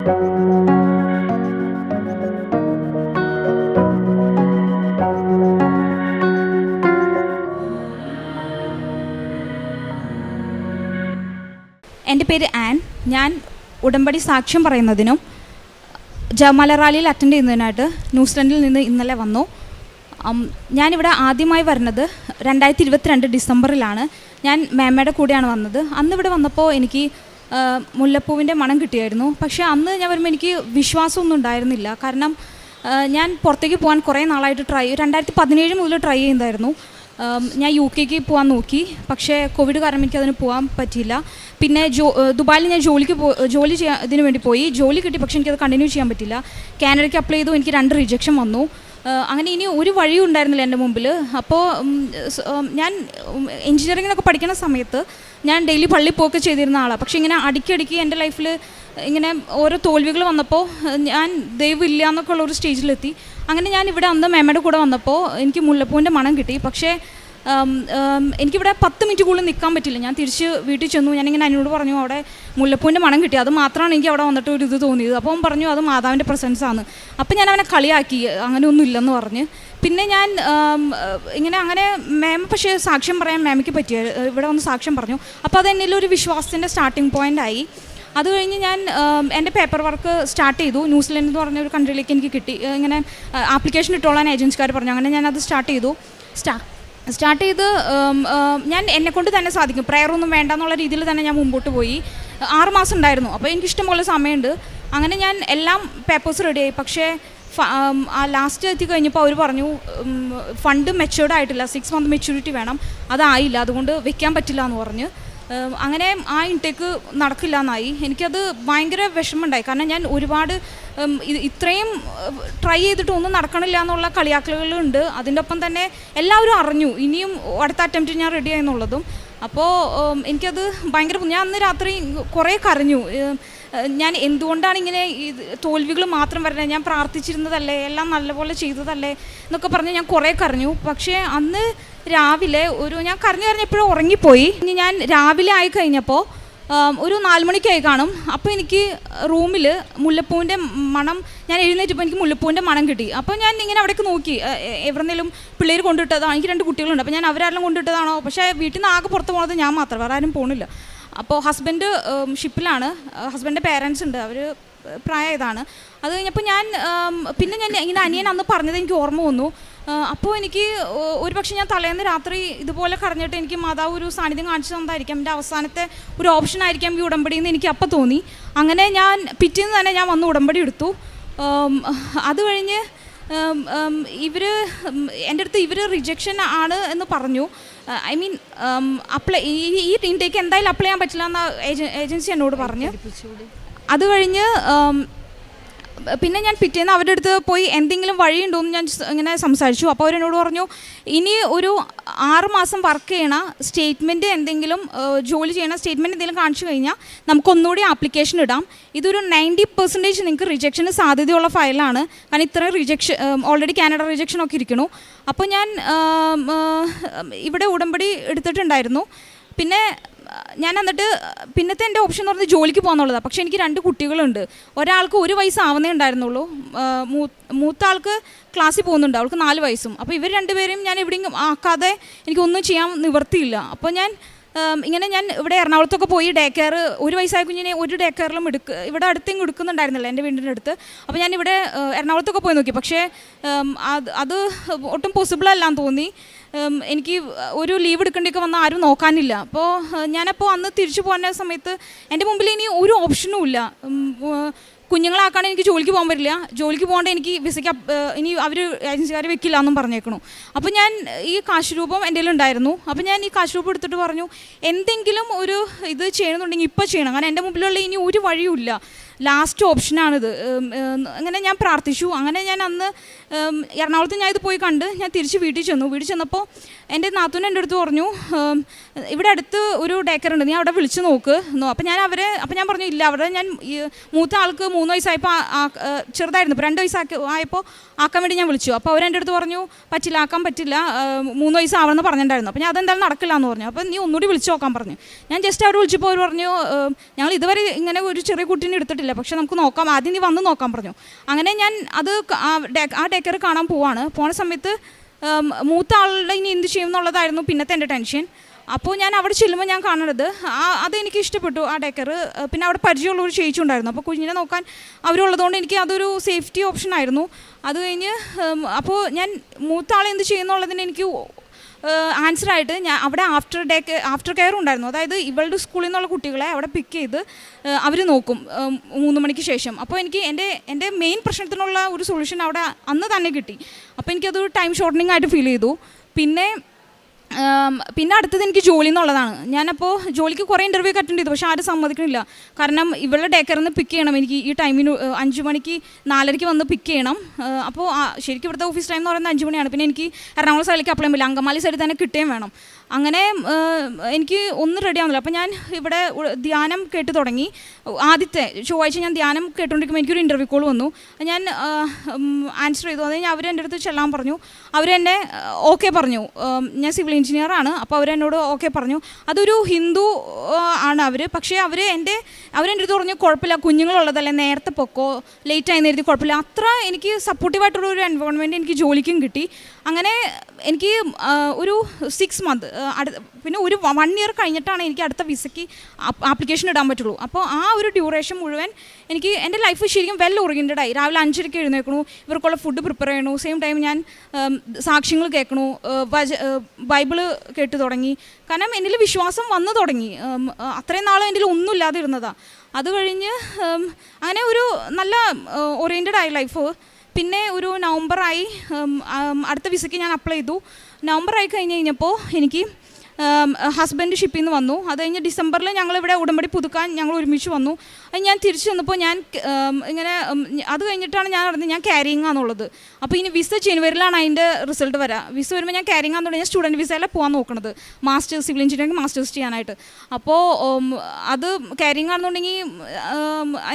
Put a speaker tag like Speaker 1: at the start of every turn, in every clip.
Speaker 1: എൻ്റെ പേര് ആൻ. ഞാൻ ഉടമ്പടി സാക്ഷ്യം പറയുന്നതിനും ജപമാല റാലിയിൽ അറ്റൻഡ് ചെയ്യുന്നതിനായിട്ട് ന്യൂസിലൻഡിൽ നിന്ന് ഇന്നലെ വന്നു. ഞാനിവിടെ ആദ്യമായി വരുന്നത് 2022 ഡിസംബറിലാണ്. ഞാൻ മേമ്മയുടെ കൂടെയാണ് വന്നത്. അന്ന് ഇവിടെ വന്നപ്പോൾ എനിക്ക് മുല്ലപ്പൂവിൻ്റെ മണം കിട്ടിയായിരുന്നു. പക്ഷേ അന്ന് ഞാൻ വരുമ്പോൾ എനിക്ക് വിശ്വാസമൊന്നും ഉണ്ടായിരുന്നില്ല. കാരണം ഞാൻ പുറത്തേക്ക് പോകാൻ കുറേ നാളായിട്ട് 2017 മുതൽ ട്രൈ ചെയ്യുന്നതായിരുന്നു. ഞാൻ UK പോകാൻ നോക്കി, പക്ഷേ കോവിഡ് കാരണം എനിക്ക് അതിന് പോകാൻ പറ്റിയില്ല. പിന്നെ ദുബായിൽ ഞാൻ ജോലി ഇതിന് വേണ്ടി പോയി. ജോലി കിട്ടി, പക്ഷേ എനിക്കത് കണ്ടിന്യൂ ചെയ്യാൻ പറ്റില്ല. കാനഡയ്ക്ക് അപ്ലൈ ചെയ്തു, എനിക്ക് 2 റിജക്ഷൻ വന്നു. അങ്ങനെ ഇനി ഒരു വഴിയും ഉണ്ടായിരുന്നില്ല എൻ്റെ മുമ്പിൽ. അപ്പോൾ ഞാൻ എൻജിനീയറിങ്ങിനൊക്കെ പഠിക്കുന്ന സമയത്ത് ഞാൻ ഡെയിലി പള്ളിയിൽ പോയൊക്കെ ചെയ്തിരുന്ന ആളാണ്. പക്ഷേ ഇങ്ങനെ അടിക്കടിക്ക് എൻ്റെ ലൈഫിൽ ഇങ്ങനെ ഓരോ തോൽവികൾ വന്നപ്പോൾ ഞാൻ ദൈവമില്ല എന്നൊക്കെ ഉള്ളൊരു സ്റ്റേജിലെത്തി. അങ്ങനെ ഞാൻ ഇവിടെ അന്ന് മേമ്മയുടെ കൂടെ വന്നപ്പോൾ എനിക്ക് മുല്ലപ്പൂവിൻ്റെ മണം കിട്ടി. പക്ഷേ എനിക്കിവിടെ 10 മിനിറ്റ് കൂടുതൽ നിൽക്കാൻ പറ്റില്ല. ഞാൻ തിരിച്ച് വീട്ടിൽ ചെന്നു. ഞാനിങ്ങനെ അതിനോട് പറഞ്ഞു അവിടെ മുല്ലപ്പൂവിൻ്റെ മണം കിട്ടി. അത് മാത്രമാണ് എനിക്ക് അവിടെ വന്നിട്ട് ഒരു ഇത് തോന്നിയത്. അപ്പോൾ അവൻ പറഞ്ഞു അത് മാതാവിൻ്റെ പ്രസൻസാണ്. അപ്പം ഞാൻ അവനെ കളിയാക്കി, അങ്ങനെയൊന്നും ഇല്ലെന്ന് പറഞ്ഞ്. പിന്നെ ഞാൻ അങ്ങനെ മേമ പക്ഷേ സാക്ഷ്യം പറയാൻ മേമയ്ക്ക് പറ്റിയ ഇവിടെ വന്ന് സാക്ഷ്യം പറഞ്ഞു. അപ്പോൾ അത് എന്നിലൊരു വിശ്വാസത്തിൻ്റെ സ്റ്റാർട്ടിങ് പോയിൻ്റായി. അത് കഴിഞ്ഞ് ഞാൻ എൻ്റെ പേപ്പർ വർക്ക് സ്റ്റാർട്ട് ചെയ്തു. ന്യൂസിലൻഡ് എന്ന് പറഞ്ഞ ഒരു കൺട്രിയിലേക്ക് എനിക്ക് കിട്ടി. ഇങ്ങനെ ആപ്ലിക്കേഷൻ ഇട്ടോളാൻ ഏജൻസിക്കാർ പറഞ്ഞു. അങ്ങനെ ഞാനത് സ്റ്റാർട്ട് ചെയ്തു. സ്റ്റാർട്ട് ചെയ്ത് ഞാൻ എന്നെക്കൊണ്ട് തന്നെ സാധിക്കും, പ്രയറൊന്നും വേണ്ട എന്നുള്ള രീതിയിൽ തന്നെ ഞാൻ മുമ്പോട്ട് പോയി. 6 മാസം ഉണ്ടായിരുന്നു. അപ്പോൾ എനിക്കിഷ്ടംപോലെ സമയമുണ്ട്. അങ്ങനെ ഞാൻ എല്ലാം പേപ്പേഴ്സ് റെഡിയായി. പക്ഷേ ലാസ്റ്റ് എത്തി കഴിഞ്ഞപ്പോൾ അവർ പറഞ്ഞു ഫണ്ട് മെച്യൂർഡ് ആയിട്ടില്ല, 6 മന്ത് മെച്യൂരിറ്റി വേണം, അതായില്ല, അതുകൊണ്ട് വെക്കാൻ പറ്റില്ല എന്ന് പറഞ്ഞ്. അങ്ങനെ ആ ഇൻടേക്ക് നടക്കില്ല എന്നായി. എനിക്കത് ഭയങ്കര വിഷമമുണ്ടായി. കാരണം ഞാൻ ഒരുപാട് ഇത്രയും ട്രൈ ചെയ്തിട്ട് ഒന്നും നടക്കണില്ല എന്നുള്ള കളിയാക്കലുകളുണ്ട്. അതിൻ്റെ ഒപ്പം തന്നെ എല്ലാവരും അറിഞ്ഞു ഇനിയും അടുത്ത അറ്റംപ്റ്റ് ഞാൻ റെഡി ആയെന്നുള്ളതും. അപ്പോൾ എനിക്കത് ഭയങ്കര, ഞാൻ അന്ന് രാത്രി കുറേ കരഞ്ഞു. ഞാൻ എന്തുകൊണ്ടാണ് ഇങ്ങനെ തോൽവികൾ മാത്രം വരുന്നത്, ഞാൻ പ്രാർത്ഥിച്ചിരുന്നതല്ലേ, എല്ലാം നല്ലപോലെ ചെയ്തതല്ലേ എന്നൊക്കെ പറഞ്ഞ് ഞാൻ കുറേ കരഞ്ഞു. പക്ഷേ അന്ന് രാവിലെ ഞാൻ കരഞ്ഞ് എപ്പോഴും ഉറങ്ങിപ്പോയി. ഇനി ഞാൻ രാവിലെ ആയി കഴിഞ്ഞപ്പോൾ ഒരു 4 മണിക്കായി കാണും. അപ്പോൾ എനിക്ക് റൂമിൽ മുല്ലപ്പൂവിൻ്റെ മണം, ഞാൻ എഴുന്നേറ്റപ്പോൾ എനിക്ക് മുല്ലപ്പൂവിൻ്റെ മണം കിട്ടി. അപ്പോൾ ഞാൻ ഇങ്ങനെ അവിടേക്ക് നോക്കി, എവിടെന്നെങ്കിലും പിള്ളേർ കൊണ്ടിട്ടതാണോ, എനിക്ക് 2 കുട്ടികളുണ്ട്. അപ്പോൾ ഞാൻ അവരാരെല്ലാം കൊണ്ടിട്ടതാണോ, പക്ഷേ വീട്ടിൽ നിന്ന് ആകെ പുറത്ത് പോകുന്നത് ഞാൻ മാത്രം, വേറെ ആരും പോകണില്ല. അപ്പോൾ ഹസ്ബൻഡ് ഷിപ്പിലാണ്, ഹസ്ബൻഡിൻ്റെ പേരൻസ് ഉണ്ട്, അവർ പ്രായമായതാണ്. അത് കഴിഞ്ഞപ്പോൾ പിന്നെ ഞാൻ ഇങ്ങനെ അനിയൻ അന്ന് പറഞ്ഞത് എനിക്ക് ഓർമ്മ വന്നു. അപ്പോൾ എനിക്ക് ഒരു പക്ഷേ ഞാൻ തലേന്ന് രാത്രി ഇതുപോലെ കരഞ്ഞിട്ട് എനിക്ക് മാതാവ് ഒരു സാന്നിധ്യം കാണിച്ചു തന്നതായിരിക്കാം, എൻ്റെ അവസാനത്തെ ഒരു ഓപ്ഷൻ ആയിരിക്കാം ഈ ഉടമ്പടി എന്ന് എനിക്ക് അപ്പം തോന്നി. അങ്ങനെ ഞാൻ പിറ്റേന്ന് തന്നെ ഞാൻ വന്ന് ഉടമ്പടി എടുത്തു. അത് കഴിഞ്ഞ് എൻ്റെ അടുത്ത് റിജക്ഷൻ ആണ് എന്ന് പറഞ്ഞു. ഐ മീൻ ഈ ഇൻടേക്ക് എന്തായാലും അപ്ലൈ ചെയ്യാൻ പറ്റില്ല എന്ന ഏജൻസി എന്നോട് പറഞ്ഞു. അത് കഴിഞ്ഞ് പിന്നെ ഞാൻ പിറ്റേന്ന് അവരുടെ അടുത്ത് പോയി എന്തെങ്കിലും വഴിയുണ്ടോ എന്ന് ഞാൻ ഇങ്ങനെ സംസാരിച്ചു. അപ്പോൾ അവരെന്നോട് പറഞ്ഞു ഇനി ഒരു 6 മാസം വർക്ക് ചെയ്യണ സ്റ്റേറ്റ്മെൻറ്റ് എന്തെങ്കിലും ജോലി ചെയ്യണ സ്റ്റേറ്റ്മെൻറ്റ് എന്തെങ്കിലും കാണിച്ചു കഴിഞ്ഞാൽ നമുക്കൊന്നുകൂടി ആപ്ലിക്കേഷൻ ഇടാം. ഇതൊരു 90% നിങ്ങൾക്ക് റിജക്ഷന് സാധ്യതയുള്ള ഫയലാണ്. കാരണം ഇത്രയും റിജക്ഷൻ ഓൾറെഡി കാനഡ റിജക്ഷനൊക്കെ ഇരിക്കണു. അപ്പോൾ ഞാൻ ഇവിടെ ഉടമ്പടി എടുത്തിട്ടുണ്ടായിരുന്നു. പിന്നെ ഞാൻ എന്നിട്ട് പിന്നത്തെ എൻ്റെ ഓപ്ഷൻ എന്ന് പറഞ്ഞാൽ ജോലിക്ക് പോകാന്നുള്ളതാണ്. പക്ഷേ എനിക്ക് 2 കുട്ടികളുണ്ട്. ഒരാൾക്ക് 1 വയസ്സ് ആവുന്നേ ഉണ്ടായിരുന്നുള്ളൂ. മൂത്ത ആൾക്ക് ക്ലാസ്സിൽ പോകുന്നുണ്ട്, അവൾക്ക് 4 വയസ്സും. അപ്പോൾ ഇവർ 2 പേരെയും ഞാൻ എവിടെയും ആക്കാതെ എനിക്കൊന്നും ചെയ്യാൻ നിവർത്തിയില്ല. അപ്പോൾ ഞാൻ ഇവിടെ എറണാകുളത്തൊക്കെ പോയി ഡേ കെയർ, 1 വയസ്സായ കുഞ്ഞിനെ ഒരു ഡേ കെയറിലും ഇവിടെ അടുത്തേക്കും എടുക്കുന്നുണ്ടായിരുന്നില്ല എൻ്റെ വീടിൻ്റെ അടുത്ത്. അപ്പോൾ ഞാൻ ഇവിടെ എറണാകുളത്തൊക്കെ പോയി നോക്കി. പക്ഷേ അത് ഒട്ടും പോസിബിൾ അല്ലാന്ന് തോന്നി. എനിക്ക് ഒരു ലീവ് എടുക്കേണ്ടിയൊക്കെ വന്നാൽ ആരും നോക്കാനില്ല. അപ്പോൾ ഞാനപ്പോൾ അന്ന് തിരിച്ചു പോകുന്ന സമയത്ത് എൻ്റെ മുമ്പിൽ ഇനി ഒരു ഓപ്ഷനും ഇല്ല. കുഞ്ഞുങ്ങളാക്കാണ് എനിക്ക് ജോലിക്ക് പോകാൻ പറ്റില്ല, ജോലിക്ക് പോകേണ്ട എനിക്ക് വിസയ്ക്ക് ഇനി അവർ ഏജൻസിക്കാർ വെക്കില്ല എന്നും പറഞ്ഞേക്കണു. അപ്പോൾ ഞാൻ ഈ കാശ് രൂപം എൻ്റെ ഉണ്ടായിരുന്നു. അപ്പോൾ ഞാൻ ഈ കാശ് രൂപം എടുത്തിട്ട് പറഞ്ഞു എന്തെങ്കിലും ഒരു ഇത് ചെയ്യണമെന്നുണ്ടെങ്കിൽ ഇപ്പോൾ ചെയ്യണം, കാരണം എൻ്റെ മുമ്പിലുള്ള ഇനി ഒരു വഴിയുമില്ല, ലാസ്റ്റ് ഓപ്ഷനാണിത്. അങ്ങനെ ഞാൻ പ്രാർത്ഥിച്ചു. അങ്ങനെ ഞാൻ അന്ന് എറണാകുളത്ത് ഞാൻ ഇത് പോയി കണ്ട് ഞാൻ തിരിച്ച് വീട്ടിൽ ചെന്നപ്പോൾ എൻ്റെ നാത്തൂൻ എൻ്റെ അടുത്ത് പറഞ്ഞു ഇവിടെ അടുത്ത് ഒരു ഡേ കെയർ ഉണ്ട്, നീ അവിടെ വിളിച്ച് നോക്ക്. അപ്പോൾ ഞാൻ പറഞ്ഞു ഇല്ല, അവിടെ ഞാൻ മൂത്ത ആൾക്ക് 3 വയസ്സായപ്പോൾ ചെറുതായിരുന്നു, ഇപ്പോൾ 2 വയസ്സായപ്പോൾ ആക്കാൻ വേണ്ടി ഞാൻ വിളിച്ചു. അപ്പോൾ അവരെൻ്റെ അടുത്ത് പറഞ്ഞു പറ്റില്ല, ആക്കാൻ പറ്റില്ല, 3 വയസ്സാവണമെന്ന് പറഞ്ഞിട്ടുണ്ടായിരുന്നു. അപ്പോൾ ഞാൻ അതെന്തായാലും നടക്കില്ല എന്ന് പറഞ്ഞു. അപ്പോൾ നീ ഒന്നുകൂടി വിളിച്ച് നോക്കാൻ പറഞ്ഞു. ഞാൻ ജസ്റ്റ് അവിടെ വിളിച്ചപ്പോൾ അവർ പറഞ്ഞു ഞങ്ങൾ ഇതുവരെ ഇങ്ങനെ ഒരു ചെറിയ കുട്ടീനെ എടുത്തിട്ടില്ല, പാടില്ല, പക്ഷെ നമുക്ക് നോക്കാം, ആദ്യം നീ വന്ന് നോക്കാൻ പറഞ്ഞു. അങ്ങനെ ഞാൻ അത് ആ ഡേ കെയർ കാണാൻ പോണ സമയത്ത് മൂത്ത ആളുടെ ഇനി എന്ത് ചെയ്യും എന്നുള്ളതായിരുന്നു പിന്നത്തെ എൻ്റെ ടെൻഷൻ. അപ്പോൾ ഞാൻ അവിടെ ചെല്ലുമ്പോൾ ഞാൻ കാണുന്നത് അതെനിക്ക് ഇഷ്ടപ്പെട്ടു ആ ഡേ കെയർ. പിന്നെ അവിടെ പരിചയമുള്ള ഒരു ചേച്ചി ഉണ്ടായിരുന്നു, അപ്പോൾ കുഞ്ഞിനെ നോക്കാൻ അവരുള്ളതുകൊണ്ട് എനിക്ക് അതൊരു സേഫ്റ്റി ഓപ്ഷൻ ആയിരുന്നു. അത് കഴിഞ്ഞ് അപ്പോൾ ഞാൻ മൂത്ത ആളെ എന്ത് ചെയ്യുന്നുള്ളതിന് എനിക്ക് ആൻസറായിട്ട് ഞാൻ അവിടെ ആഫ്റ്റർ കെയർ ഉണ്ടായിരുന്നു. അതായത് ഇവളുടെ സ്കൂളിൽ നിന്നുള്ള കുട്ടികളെ അവിടെ പിക്ക് ചെയ്ത് അവർ നോക്കും 3 മണിക്ക് ശേഷം. അപ്പോൾ എനിക്ക് എൻ്റെ മെയിൻ പ്രശ്നത്തിനുള്ള ഒരു സൊല്യൂഷൻ അവിടെ അന്ന് തന്നെ കിട്ടി. അപ്പോൾ എനിക്കതൊരു ടൈം ഷോർട്ടനിങ് ആയിട്ട് ഫീൽ ചെയ്തു. പിന്നെ അടുത്തത് എനിക്ക് ജോലി എന്നുള്ളതാണ്. ഞാനപ്പോൾ ജോലിക്ക് കുറേ ഇൻ്റർവ്യൂ അറ്റൻഡ് ചെയ്തു, പക്ഷേ ആരും സമ്മതിക്കണില്ല. കാരണം ഇവളുടെ ഡേ കെയറിൽ നിന്ന് പിക്ക് ചെയ്യണം, എനിക്ക് ഈ ടൈമിന് 5 മണിക്ക് 4:30 വന്ന് പിക്ക് ചെയ്യണം. അപ്പോൾ ശരിക്കും ഇവിടുത്തെ ഓഫീസ് ടൈം എന്ന് പറയുന്നത് 5 മണിയാണ്. പിന്നെ എനിക്ക് എറണാകുളം സൈഡിലേക്ക് അപ്ലൈ ചെയ്യാൻ പറ്റില്ല, അങ്കമാലി സൈഡിൽ തന്നെ കിട്ടുകയും വേണം. അങ്ങനെ എനിക്ക് ഒന്നും റെഡി ആവുന്നില്ല. അപ്പോൾ ഞാൻ ഇവിടെ ധ്യാനം കേട്ട് തുടങ്ങി. ആദ്യത്തെ ചൊവ്വാഴ്ച ഞാൻ ധ്യാനം കേട്ടുകൊണ്ടിരിക്കുമ്പോൾ എനിക്കൊരു ഇൻ്റർവ്യൂ കോൾ വന്നു. ഞാൻ ആൻസർ ചെയ്തു. അത് കഴിഞ്ഞാൽ അവരെൻ്റെ അടുത്ത് ചെല്ലാൻ പറഞ്ഞു. അവരെന്നെ ഓക്കെ പറഞ്ഞു. ഞാൻ സിവിൽ എഞ്ചിനീയറാണ്. അപ്പോൾ അവരെന്നോട് ഓക്കെ പറഞ്ഞു. അതൊരു ഹിന്ദു ആണ് അവർ. പക്ഷേ അവരെൻ്റെ അടുത്ത് പറഞ്ഞു കുഴപ്പമില്ല, കുഞ്ഞുങ്ങളുള്ളതല്ലേ, നേരത്തെ പൊക്കോ, ലേറ്റ് ആയി നേരത്തെ കുഴപ്പമില്ല. അത്ര എനിക്ക് സപ്പോർട്ടീവായിട്ടുള്ള ഒരു എൻവയോൺമെൻറ്റ് എനിക്ക് ജോലിക്കും കിട്ടി. അങ്ങനെ എനിക്ക് ഒരു 6 മന്ത് പിന്നെ ഒരു 1 ഇയർ കഴിഞ്ഞിട്ടാണ് എനിക്ക് അടുത്ത വിസയ്ക്ക് ആപ്ലിക്കേഷൻ ഇടാൻ പറ്റുള്ളൂ. അപ്പോൾ ആ ഒരു ഡ്യൂറേഷൻ മുഴുവൻ എനിക്ക് എൻ്റെ ലൈഫ് ശരിക്കും വെൽ ഓറിയൻറ്റഡ് ആയി. രാവിലെ 5:30 എഴുന്നേൽക്കണു, ഇവർക്കുള്ള ഫുഡ് പ്രിപ്പയർ ചെയ്യണു, സെയിം ടൈം ഞാൻ സാക്ഷ്യങ്ങൾ കേൾക്കണു, ബൈബിള് കേട്ട് തുടങ്ങി. കാരണം എന്നിൽ വിശ്വാസം വന്നു തുടങ്ങി. അത്രയും നാളും എൻ്റെ ഒന്നുമില്ലാതെ ഇരുന്നതാണ്. അത് കഴിഞ്ഞ് അങ്ങനെ ഒരു നല്ല ഓറിയൻറ്റഡ് ആയി ലൈഫ്. പിന്നെ ഒരു നവംബറായി അടുത്ത വിസയ്ക്ക് ഞാൻ അപ്ലൈ ചെയ്തു. നവംബറായി കഴിഞ്ഞപ്പോൾ എനിക്ക് ഹസ്ബൻഡ് ഷിപ്പിൽ നിന്ന് വന്നു. അത് കഴിഞ്ഞ് ഡിസംബറിൽ ഞങ്ങളിവിടെ ഉടമ്പടി പുതുക്കാൻ ഞങ്ങൾ ഒരുമിച്ച് വന്നു. അത് ഞാൻ തിരിച്ചു വന്നപ്പോൾ ഞാൻ ഇങ്ങനെ അത് കഴിഞ്ഞിട്ടാണ് ഞാൻ അറിഞ്ഞത് ഞാൻ ക്യാരിങ് ആണെന്നുള്ളത്. അപ്പോൾ ഇനി വിസ ജനുവരിയിലാണ് അതിൻ്റെ റിസൾട്ട് വരാം. വിസ വരുമ്പോൾ ഞാൻ ക്യാരിങ് ആണെന്നുണ്ടെങ്കിൽ ഞാൻ സ്റ്റുഡൻറ്റ് വിസയിലാണ് പോകാൻ നോക്കുന്നത്, മാസ്റ്റേഴ്സ് സിവിൽ എഞ്ചിനീയറിംഗ് മാസ്റ്റേഴ്സ് ചെയ്യാനായിട്ട്. അപ്പോൾ അത് ക്യാരിങ് ആണെന്നുണ്ടെങ്കിൽ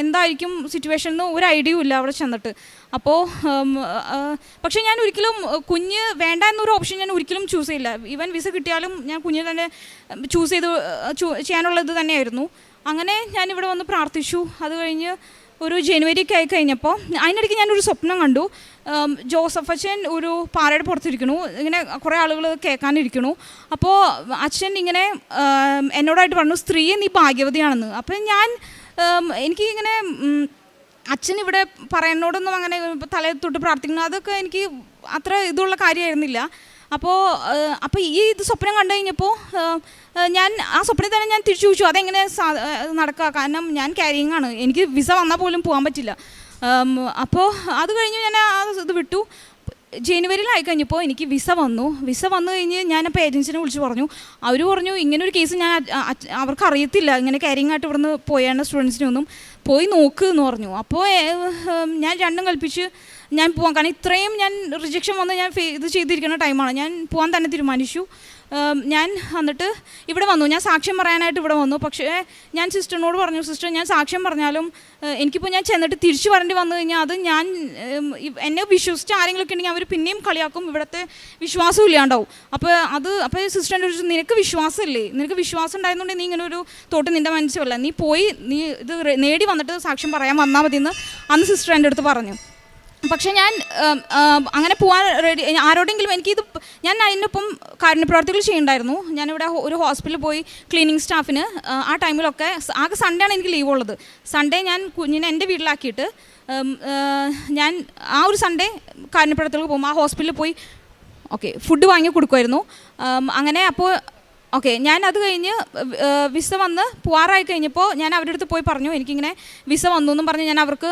Speaker 1: എന്തായിരിക്കും സിറ്റുവേഷൻ എന്ന് ഒരു ഐഡിയയും ഇല്ല അവിടെ ചെന്നിട്ട്. അപ്പോൾ പക്ഷേ ഞാൻ ഒരിക്കലും കുഞ്ഞ് വേണ്ട എന്നൊരു ഓപ്ഷൻ ഞാൻ ഒരിക്കലും ചൂസ് ചെയ്യില്ല. ഈവൻ വിസ കിട്ടിയാലും ഞാൻ കുഞ്ഞിനെ തന്നെ ചൂസ് ചെയ്ത് ചെയ്യാനുള്ളത് തന്നെയായിരുന്നു. അങ്ങനെ ഞാനിവിടെ വന്ന് പ്രാർത്ഥിച്ചു. അത് കഴിഞ്ഞ് ഒരു ജനുവരിക്ക് ആയി കഴിഞ്ഞപ്പോൾ അതിനിടയ്ക്ക് ഞാനൊരു സ്വപ്നം കണ്ടു. ജോസഫ് അച്ഛൻ ഒരു പാറയുടെ പുറത്തിരിക്കണു, ഇങ്ങനെ കുറേ ആളുകൾ കേൾക്കാനിരിക്കണു. അപ്പോൾ അച്ഛൻ ഇങ്ങനെ എന്നോടായിട്ട് പറഞ്ഞു, സ്ത്രീയെ നീ ഭാഗ്യവതിയാണെന്ന്. അപ്പം എനിക്ക് ഇങ്ങനെ അച്ഛൻ ഇവിടെ പറയുന്നോടൊന്നും അങ്ങനെ തലയിൽ തൊട്ട് പ്രാർത്ഥിക്കണം അതൊക്കെ എനിക്ക് അത്ര ഇതുള്ള കാര്യമായിരുന്നില്ല. അപ്പോൾ ഈ സ്വപ്നം കണ്ടു കഴിഞ്ഞപ്പോൾ ഞാൻ ആ സ്വപ്നത്തിൽ തന്നെ ഞാൻ തിരിച്ചു ചോദിച്ചു അതെങ്ങനെ നടക്കുക, കാരണം ഞാൻ ക്യാരിങ് ആണ്, എനിക്ക് വിസ വന്നാൽ പോലും പോകാൻ പറ്റില്ല. അപ്പോൾ അത് കഴിഞ്ഞ് ഞാൻ ആ ഇത് വിട്ടു. ജനുവരിയിലായി കഴിഞ്ഞപ്പോൾ എനിക്ക് വിസ വന്നു കഴിഞ്ഞ് ഞാനപ്പോൾ ഏജൻസിനെ വിളിച്ച് പറഞ്ഞു. അവർ പറഞ്ഞു ഇങ്ങനൊരു കേസ് അവർക്ക് അറിയത്തില്ല, ഇങ്ങനെ ക്യാരിങ് ആയിട്ട് ഇവിടുന്ന് പോയാണ് സ്റ്റുഡൻസിനൊന്നും പോയി നോക്ക് എന്ന് പറഞ്ഞു. അപ്പോൾ ഞാൻ രണ്ടും കൽപ്പിച്ച് ഞാൻ പോകാൻ, കാരണം ഇത്രയും ഞാൻ റിജക്ഷൻ വന്ന് ഞാൻ ഇത് ചെയ്തിരിക്കുന്ന ടൈമാണ്. ഞാൻ പോകാൻ തന്നെ തീരുമാനിച്ചു. ഞാൻ എന്നിട്ട് ഇവിടെ വന്നു, ഞാൻ സാക്ഷ്യം പറയാനായിട്ട് ഇവിടെ വന്നു. പക്ഷേ ഞാൻ സിസ്റ്ററിനോട് പറഞ്ഞു, സിസ്റ്റർ ഞാൻ സാക്ഷ്യം പറഞ്ഞാലും എനിക്കിപ്പോൾ ഞാൻ ചെന്നിട്ട് തിരിച്ചു വരേണ്ടി വന്നു കഴിഞ്ഞാൽ അത് ഞാൻ എന്നെ വിശ്വസിച്ച് ആരെങ്കിലുമൊക്കെ ഉണ്ടെങ്കിൽ അവർ പിന്നെയും കളിയാക്കും, ഇവിടുത്തെ വിശ്വാസം ഇല്ലാണ്ടാവും. അപ്പോൾ സിസ്റ്ററിൻ്റെ ഒരു നിനക്ക് വിശ്വാസമില്ലേ, നിനക്ക് വിശ്വാസം ഉണ്ടായിരുന്നുണ്ടെങ്കിൽ നീ ഇങ്ങനെ ഒരു തോട്ട് നിൻ്റെ മനസ്സിലല്ല, നീ പോയി നീ ഇത് നേടി വന്നിട്ട് സാക്ഷ്യം പറയാൻ വന്നാൽ മതി എന്ന് അന്ന് സിസ്റ്റർ എൻ്റെ അടുത്ത് പറഞ്ഞു. പക്ഷേ ഞാൻ അങ്ങനെ പോകാൻ റെഡി ആരോടെങ്കിലും ഞാൻ അതിനൊപ്പം കാരുണ്യപ്രവർത്തികൾ ചെയ്യുന്നുണ്ടായിരുന്നു. ഞാനിവിടെ ഒരു ഹോസ്പിറ്റലിൽ പോയി ക്ലീനിങ് സ്റ്റാഫിന് ആ ടൈമിലൊക്കെ ആകെ സൺഡേ ആണ് എനിക്ക് ലീവ് ഉള്ളത്. സൺഡേ ഞാൻ കുഞ്ഞിനെ എൻ്റെ വീട്ടിലാക്കിയിട്ട് ഞാൻ ആ ഒരു സൺഡേ കാരുണ്യപ്രവർത്തികൾക്ക് പോകും, ആ ഹോസ്പിറ്റലിൽ പോയി ഫുഡ് വാങ്ങി കൊടുക്കുമായിരുന്നു. അങ്ങനെ അപ്പോൾ ഞാൻ അത് കഴിഞ്ഞ് വിസ വന്ന് പോവാറായി കഴിഞ്ഞപ്പോൾ ഞാൻ അവരുടെ അടുത്ത് പോയി പറഞ്ഞു എനിക്കിങ്ങനെ വിസ വന്നു എന്നും പറഞ്ഞ് ഞാൻ അവർക്ക്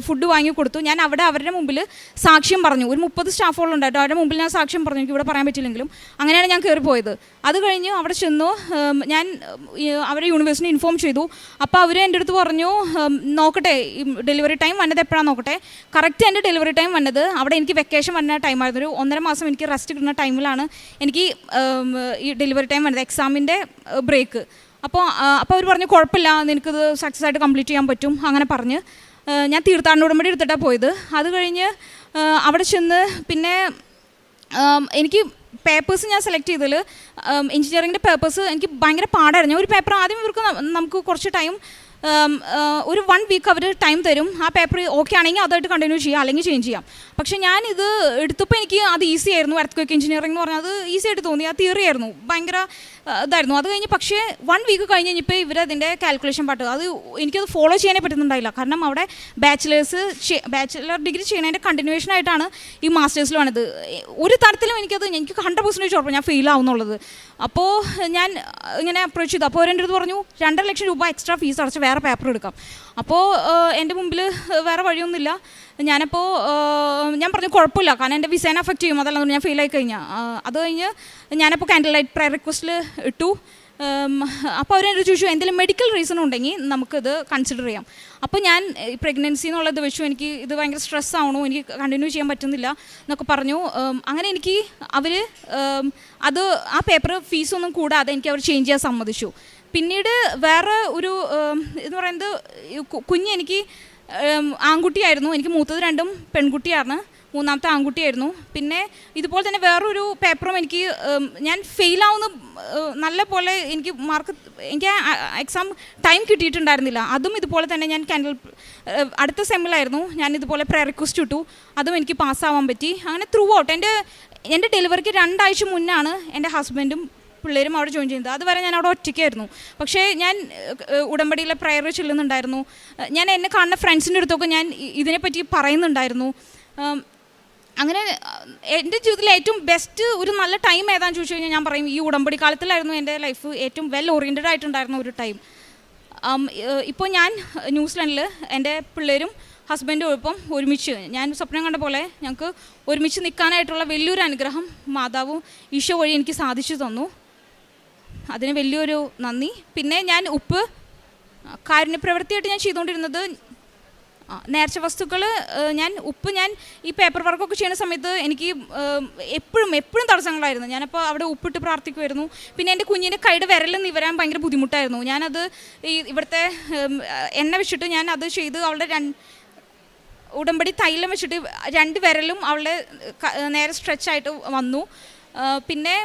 Speaker 1: ഫുഡ് വാങ്ങി കൊടുത്തു. ഞാൻ അവിടെ അവരുടെ മുമ്പിൽ സാക്ഷ്യം പറഞ്ഞു. ഒരു 30 സ്റ്റാഫുകളുണ്ടായിട്ട് അവരുടെ മുമ്പിൽ ഞാൻ സാക്ഷ്യം പറഞ്ഞു, എനിക്ക് ഇവിടെ പറയാൻ പറ്റില്ലെങ്കിലും. അങ്ങനെയാണ് ഞാൻ കയറിപ്പോയത്. അത് കഴിഞ്ഞ് അവിടെ ചെന്നു ഞാൻ അവരെ യൂണിവേഴ്സിറ്റി ഇൻഫോം ചെയ്തു. അപ്പോൾ അവർ എൻ്റെ അടുത്ത് പറഞ്ഞു നോക്കട്ടെ ഡെലിവറി ടൈം വന്നത് എപ്പോഴാണ് നോക്കട്ടെ. കറക്റ്റ് എൻ്റെ ഡെലിവറി ടൈം വന്നത് അവിടെ എനിക്ക് വെക്കേഷൻ വന്ന ടൈമായിരുന്നു. ഒരു 1.5 മാസം എനിക്ക് റെസ്റ്റ് കിട്ടുന്ന ടൈമിലാണ് എനിക്ക് ഈ ഡെലിവറി ടൈം വന്നത്, എക്സാമിൻ്റെ ബ്രേക്ക്. അപ്പോൾ അവർ പറഞ്ഞു കുഴപ്പമില്ല, നിനക്കിത് സക്സസ് ആയിട്ട് കംപ്ലീറ്റ് ചെയ്യാൻ പറ്റും. അങ്ങനെ പറഞ്ഞ് ഞാൻ തീർത്ഥാടന ഉടമ്പടി എടുത്തിട്ടാണ് പോയത്. അത് കഴിഞ്ഞ് അവിടെ ചെന്ന് പിന്നെ എനിക്ക് പേപ്പേഴ്സ് ഞാൻ സെലക്ട് ചെയ്തതിൽ എഞ്ചിനീയറിങ്ങിൻ്റെ പേപ്പേഴ്സ് എനിക്ക് ഭയങ്കര പാടായിരുന്നു. ഒരു പേപ്പർ ആദ്യം നമുക്ക് കുറച്ച് ടൈം ഒരു 1 വീക്ക് അവർ ടൈം തരും. ആ പേപ്പർ ഓക്കെ ആണെങ്കിൽ അതായിട്ട് കണ്ടിന്യൂ ചെയ്യാം, അല്ലെങ്കിൽ ചേഞ്ച് ചെയ്യാം. പക്ഷേ ഞാനിത് എടുത്തപ്പോൾ എനിക്ക് അത് ഈസി ആയിരുന്നു. എർത്ത് എഞ്ചിനീയറിംഗ് എന്ന് പറഞ്ഞാൽ അത് ഈസി ആയിട്ട് തോന്നി. ആ തിയറി ആയിരുന്നു, ഭയങ്കര ഇതായിരുന്നു. അത് കഴിഞ്ഞ് പക്ഷേ 1 വീക്ക് കഴിഞ്ഞ് കഴിഞ്ഞപ്പോൾ ഇവരതിൻ്റെ കാൽക്കുലേഷൻ പാട്ട് അത് എനിക്കത് ഫോളോ ചെയ്യാനേ പറ്റുന്നുണ്ടായില്ല. കാരണം അവിടെ ബാച്ചിലർ ഡിഗ്രി ചെയ്യുന്നതിൻ്റെ കണ്ടിന്യൂവേഷൻ ആയിട്ടാണ് ഈ മാസ്റ്റേഴ്സിൽ വന്നത്. ഒരു തരത്തിലും എനിക്ക് 100% ഉറപ്പ് ഞാൻ ഫെയിൽ ആവുന്നുള്ളത്. അപ്പോൾ ഞാൻ ഇങ്ങനെ അപ്രോച്ച് ചെയ്തു. അപ്പോൾ അവരെൻ്റെ അടുത്ത് പറഞ്ഞു 2.5 ലക്ഷം രൂപ എക്സ്ട്രാ ഫീസ് അടച്ച് വേറെ പേപ്പർ എടുക്കാം. അപ്പോൾ എൻ്റെ മുമ്പിൽ വേറെ വഴിയൊന്നുമില്ല. ഞാനപ്പോൾ ഞാൻ പറഞ്ഞു കുഴപ്പമില്ല, കാരണം എൻ്റെ വിസേനെ അഫക്റ്റ് ചെയ്യും, അതല്ല ഞാൻ ഫെയിൽ ആയി കഴിഞ്ഞാൽ. അത് കഴിഞ്ഞ് ഞാനപ്പോൾ കാൻഡിൽ ലൈറ്റ് പ്രയർ റിക്വസ്റ്റിൽ ഇട്ടു. അപ്പോൾ അവരെന്നോട് ചോദിച്ചു എന്തെങ്കിലും മെഡിക്കൽ റീസൺ ഉണ്ടെങ്കിൽ നമുക്കിത് കൺസിഡർ ചെയ്യാം. അപ്പോൾ ഞാൻ പ്രഗ്നൻസി എന്നുള്ളത് വെച്ചു, എനിക്ക് ഇത് ഭയങ്കര സ്ട്രെസ് ആവണു, എനിക്ക് കണ്ടിന്യൂ ചെയ്യാൻ പറ്റുന്നില്ല എന്നൊക്കെ പറഞ്ഞു. അങ്ങനെ എനിക്ക് അവർ അത് ആ പേപ്പർ ഫീസൊന്നും കൂടാതെ എനിക്ക് അവർ ചേഞ്ച് ചെയ്യാൻ സമ്മതിച്ചു. പിന്നീട് വേറെ ഒരു എന്ന് പറയുന്നത് കുഞ്ഞെനിക്ക് ആൺകുട്ടിയായിരുന്നു. എനിക്ക് മൂത്തത് 2 പെൺകുട്ടിയാണ്, മൂന്നാമത്തെ ആൺകുട്ടിയായിരുന്നു. പിന്നെ ഇതുപോലെ തന്നെ വേറൊരു പേപ്പറും എനിക്ക് ഞാൻ ഫെയിലാവുന്ന നല്ല പോലെ എനിക്ക് എനിക്ക് എക്സാം ടൈം കിട്ടിയിട്ടുണ്ടായിരുന്നില്ല. അതും ഇതുപോലെ തന്നെ ഞാൻ അടുത്ത സെമ്മിലായിരുന്നു, ഞാൻ ഇതുപോലെ പ്രയർ റിക്വസ്റ്റ് ഇട്ടു, അതും എനിക്ക് പാസ്സാവാൻ പറ്റി. അങ്ങനെ ത്രൂ ഔട്ട് എൻ്റെ ഡെലിവറിക്ക് 2 ആഴ്ച മുന്നാണ് എൻ്റെ ഹസ്ബൻഡും പിള്ളേരും അവിടെ ജോയിൻ ചെയ്യുന്നത്. അതുവരെ ഞാൻ അവിടെ ഒറ്റയ്ക്കായിരുന്നു. പക്ഷേ ഞാൻ ഉടമ്പടിയിലെ പ്രയർ ചെല്ലുന്നുണ്ടായിരുന്നു. ഞാൻ എന്നെ കാണുന്ന ഫ്രണ്ട്സിൻ്റെ അടുത്തൊക്കെ ഞാൻ ഇതിനെപ്പറ്റി പറയുന്നുണ്ടായിരുന്നു. അങ്ങനെ എൻ്റെ ജീവിതത്തിലെ ഏറ്റവും ബെസ്റ്റ് ഒരു നല്ല ടൈം ഏതാണെന്ന് ചോദിച്ചു കഴിഞ്ഞാൽ ഞാൻ പറയും ഈ ഉടമ്പടി കാലത്തിലായിരുന്നു എൻ്റെ ലൈഫ് ഏറ്റവും വെൽ ഓറിയൻറ്റഡ് ആയിട്ടുണ്ടായിരുന്ന ഒരു ടൈം. ഇപ്പോൾ ഞാൻ ന്യൂസിലൻഡിൽ എൻ്റെ പിള്ളേരും ഹസ്ബൻഡും ഒപ്പം ഒരുമിച്ച് ഞാൻ സ്വപ്നം കണ്ട പോലെ ഞങ്ങൾക്ക് ഒരുമിച്ച് നിൽക്കാനായിട്ടുള്ള വലിയൊരു അനുഗ്രഹം മാതാവും ഈശോ വഴി എനിക്ക് സാധിച്ചു തന്നു. അതിന് വലിയൊരു നന്ദി. പിന്നെ ഞാൻ കാരുണ്യപ്രവൃത്തിയായിട്ട് ഞാൻ ചെയ്തുകൊണ്ടിരുന്നത് നേർച്ച വസ്തുക്കൾ ഞാൻ ഈ പേപ്പർ വർക്കൊക്കെ ചെയ്യുന്ന സമയത്ത് എനിക്ക് എപ്പോഴും തടസ്സങ്ങളായിരുന്നു. ഞാനപ്പോൾ അവിടെ ഉപ്പിട്ട് പ്രാർത്ഥിക്കുമായിരുന്നു. പിന്നെ എൻ്റെ കുഞ്ഞിൻ്റെ കൈയുടെ വിരൽ നിവരാൻ ഭയങ്കര ബുദ്ധിമുട്ടായിരുന്നു. ഞാനത് ഇവിടുത്തെ എണ്ണ വെച്ചിട്ട് ഞാൻ അത് ചെയ്ത് അവളുടെ ഉടമ്പടി തൈലം വെച്ചിട്ട് 2 വിരലും അവളുടെ നേരെ സ്ട്രെച്ചായിട്ട് വന്നു. പിന്നെ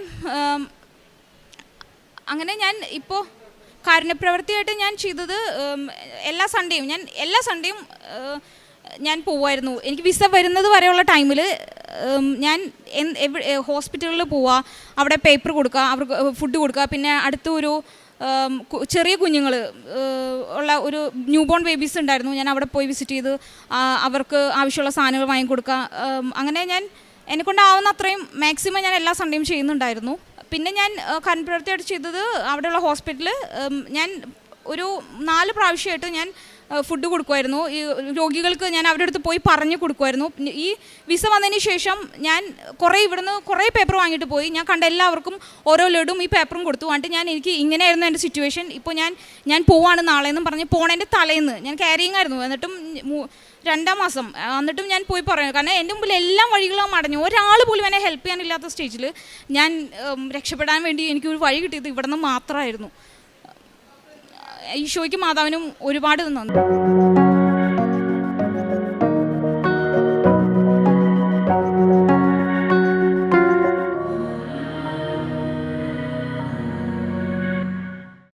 Speaker 1: അങ്ങനെ ഞാൻ ഇപ്പോൾ കാരുണ്യപ്രവൃത്തിയായിട്ട് ഞാൻ ചെയ്തത് എല്ലാ സൺഡേയും ഞാൻ പോവുമായിരുന്നു. എനിക്ക് വിസ വരുന്നത് വരെയുള്ള ടൈമിൽ ഞാൻ ഹോസ്പിറ്റലിൽ പോവുക, അവിടെ പേപ്പർ കൊടുക്കുക, അവർക്ക് ഫുഡ് കൊടുക്കുക. പിന്നെ അടുത്തൊരു ചെറിയ കുഞ്ഞുങ്ങൾ ഉള്ള ഒരു ന്യൂ ബോൺ ബേബീസ് ഉണ്ടായിരുന്നു. ഞാൻ അവിടെ പോയി വിസിറ്റ് ചെയ്ത് അവർക്ക് ആവശ്യമുള്ള സാധനങ്ങൾ വാങ്ങിക്കൊടുക്കുക. അങ്ങനെ ഞാൻ എന്നെക്കൊണ്ടാവുന്ന അത്രയും മാക്സിമം ഞാൻ എല്ലാ സൺഡേയും ചെയ്യുന്നുണ്ടായിരുന്നു. പിന്നെ ഞാൻ കാരുണ്യപ്രവൃത്തിയായിട്ട് ചെയ്തത് അവിടെയുള്ള ഹോസ്പിറ്റലിൽ ഞാൻ ഒരു 4 പ്രാവശ്യമായിട്ട് ഞാൻ ഫുഡ് കൊടുക്കുമായിരുന്നു. ഈ രോഗികൾക്ക് ഞാൻ അവരുടെ അടുത്ത് പോയി പറഞ്ഞു കൊടുക്കുമായിരുന്നു. ഈ വിസ വന്നതിന് ശേഷം ഞാൻ ഇവിടുന്ന് കുറേ പേപ്പർ വാങ്ങിയിട്ട് പോയി. ഞാൻ കണ്ട എല്ലാവർക്കും ഓരോ ലഡും ഈ പേപ്പറും കൊടുത്തു. എന്നിട്ട് എനിക്ക് ഇങ്ങനെയായിരുന്നു എൻ്റെ സിറ്റുവേഷൻ. ഇപ്പോൾ ഞാൻ പോവാണ് നാളെയെന്നും പറഞ്ഞ് പോണേൻ്റെ തലേന്ന് ഞാൻ ക്യാരിങ് ആയിരുന്നു. എന്നിട്ടും 2-ാം മാസം എന്നിട്ടും ഞാൻ പോയി പറയുന്നു. കാരണം എൻ്റെ മുമ്പിൽ എല്ലാ വഴികളും അടഞ്ഞു. ഒരാൾ പോലും എന്നെ ഹെൽപ്പ് ചെയ്യാനില്ലാത്ത സ്റ്റേജിൽ ഞാൻ രക്ഷപ്പെടാൻ വേണ്ടി എനിക്കൊരു വഴി കിട്ടിയത് ഇവിടെ നിന്ന് മാത്രമായിരുന്നു. ഈശോയ്ക്കും മാതാവിനും ഒരുപാട് നന്ദി.